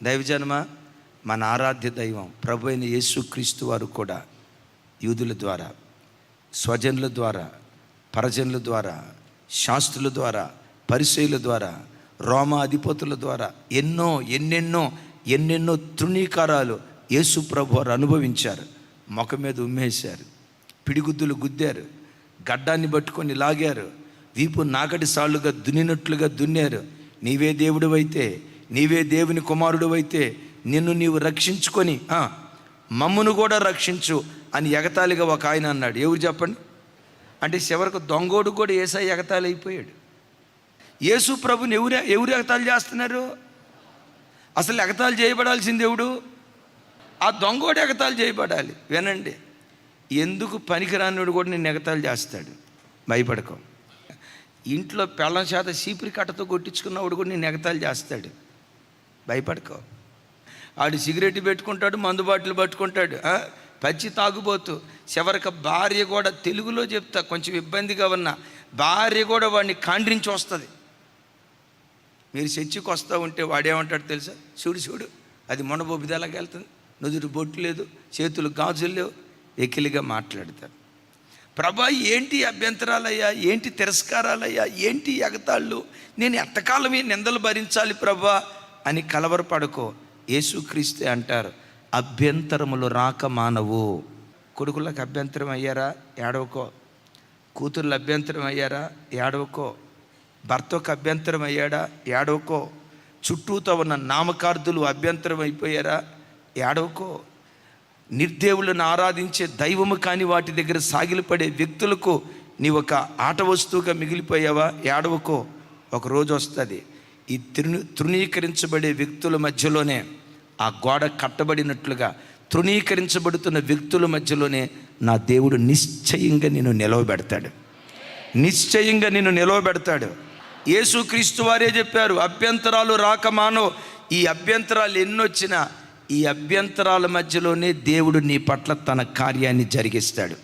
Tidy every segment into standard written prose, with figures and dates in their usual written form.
దైవజనమ, మన ఆరాధ్య దైవం ప్రభు అయిన యేసుక్రీస్తు వారు కూడా యూదుల ద్వారా, స్వజనుల ద్వారా, పరజనుల ద్వారా, శాస్త్రుల ద్వారా, పరిసయ్యుల ద్వారా, రోమా అధిపతుల ద్వారా ఎన్నెన్నో తృణీకారాలు యేసు ప్రభు వారు అనుభవించారు. ముఖం మీద ఉమ్మేశారు, పిడిగుద్దులు గుద్దారు, గడ్డాన్ని పట్టుకొని లాగారు, వీపు నాగటి సాళ్ళుగా దున్నినట్లుగా దున్నారు. నీవే దేవుడివైతే, నీవే దేవుని కుమారుడివైతే నిన్ను నీవు రక్షించుకొని మమ్మును కూడా రక్షించు అని ఎగతాళిగా ఒక ఆయన అన్నాడు. ఎవరు చెప్పండి? అంటే చివరికి దొంగోడు కూడా యేసయ్య ఎగతాళి అయిపోయాడు. యేసు ప్రభుని ఎవరు ఎగతాళి చేస్తున్నారు? అసలు ఎగతాళి చేయబడాల్సింది ఎవడు? ఆ దొంగోడు ఎగతాళి చేయబడాలి. వినండి, ఎందుకు పనికిరానుడు కూడా నిన్ను ఎగతాళి చేస్తాడు. భయపడకో. ఇంట్లో పెళ్ళం చేత చీపురి కట్టతో కొట్టించుకున్నవాడు కూడా నిన్ను ఎగతాళి చేస్తాడు. భయపడకో. ఆడు సిగరెట్ పెట్టుకుంటాడు, మందు బాటిల్ పట్టుకుంటాడు, పచ్చి తాగుబోతూ. చివరికి భార్య కూడా, తెలుగులో చెప్తా కొంచెం ఇబ్బందిగా ఉన్న, భార్య కూడా వాడిని ఖండ్రించి వస్తుంది. మీరు చర్చికి వస్తూ ఉంటే వాడేమంటాడు తెలుసా? చూడు అది మొనబొబ్బిది ఎలాగ వెళ్తుంది, నుదురు బొట్టు లేదు, చేతులు గాజులు లేవు, ఎకిలిగా మాట్లాడతారు. ప్రభా ఏంటి అభ్యంతరాలయ్యా, ఏంటి తిరస్కారాలయ్యా, ఏంటి ఎగతాళ్ళు, నేను ఎంతకాలం ఈ నిందలు భరించాలి ప్రభా అని కలవరపడకో. యేసుక్రీస్తే అంటారు, అభ్యంతరములు రాక మానవు. కొడుకులకు అభ్యంతరం అయ్యారా? ఏడవకో. కూతుర్లు అభ్యంతరం అయ్యారా? ఏడవకో. భర్తకు అభ్యంతరం అయ్యాడా? ఏడవకో. చుట్టూతో ఉన్న నామకార్థులు అభ్యంతరం అయిపోయారా? ఏడవకో. నిర్దేవులను ఆరాధించే దైవము కాని వాటి దగ్గర సాగిలపడే వ్యక్తులకు నీ ఒక ఆట వస్తువుగా మిగిలిపోయావా? ఏడవకో. ఒక రోజు వస్తుంది, ఈ తృణీకరించబడే వ్యక్తుల మధ్యలోనే, ఆ గోడ కట్టబడినట్లుగా తృణీకరించబడుతున్న వ్యక్తుల మధ్యలోనే నా దేవుడు నిశ్చయంగా నిన్ను నిలవబెడతాడు. నిశ్చయంగా నిన్ను నిలవబెడతాడు. యేసుక్రీస్తు వారే చెప్పారు, అభ్యంతరాలు రాక మానో. ఈ అభ్యంతరాలు ఎన్నొచ్చినా ఈ అభ్యంతరాల మధ్యలోనే దేవుడు నీ పట్ల తన కార్యాన్ని జరిగిస్తాడు.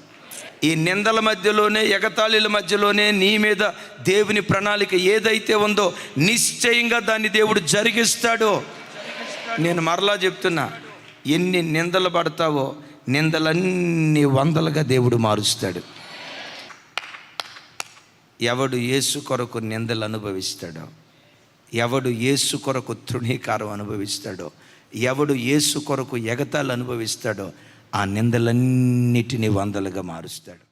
ఈ నిందల మధ్యలోనే, ఎగతాళిల మధ్యలోనే నీ మీద దేవుని ప్రణాళిక ఏదైతే ఉందో నిశ్చయంగా దాన్ని దేవుడు జరిగిస్తాడు. నేను మరలా చెప్తున్నా, ఎన్ని నిందలు పడతావో నిందలన్నీ వందలుగా దేవుడు మారుస్తాడు. ఎవడు యేసు కొరకు నిందలు అనుభవిస్తాడో, ఎవడు యేసు కొరకు తృణీకారం అనుభవిస్తాడో, ఎవడు యేసు కొరకు ఎగతాళి అనుభవిస్తాడో, ఆ నిందలన్నిటినీ వందలుగా మారుస్తాడు.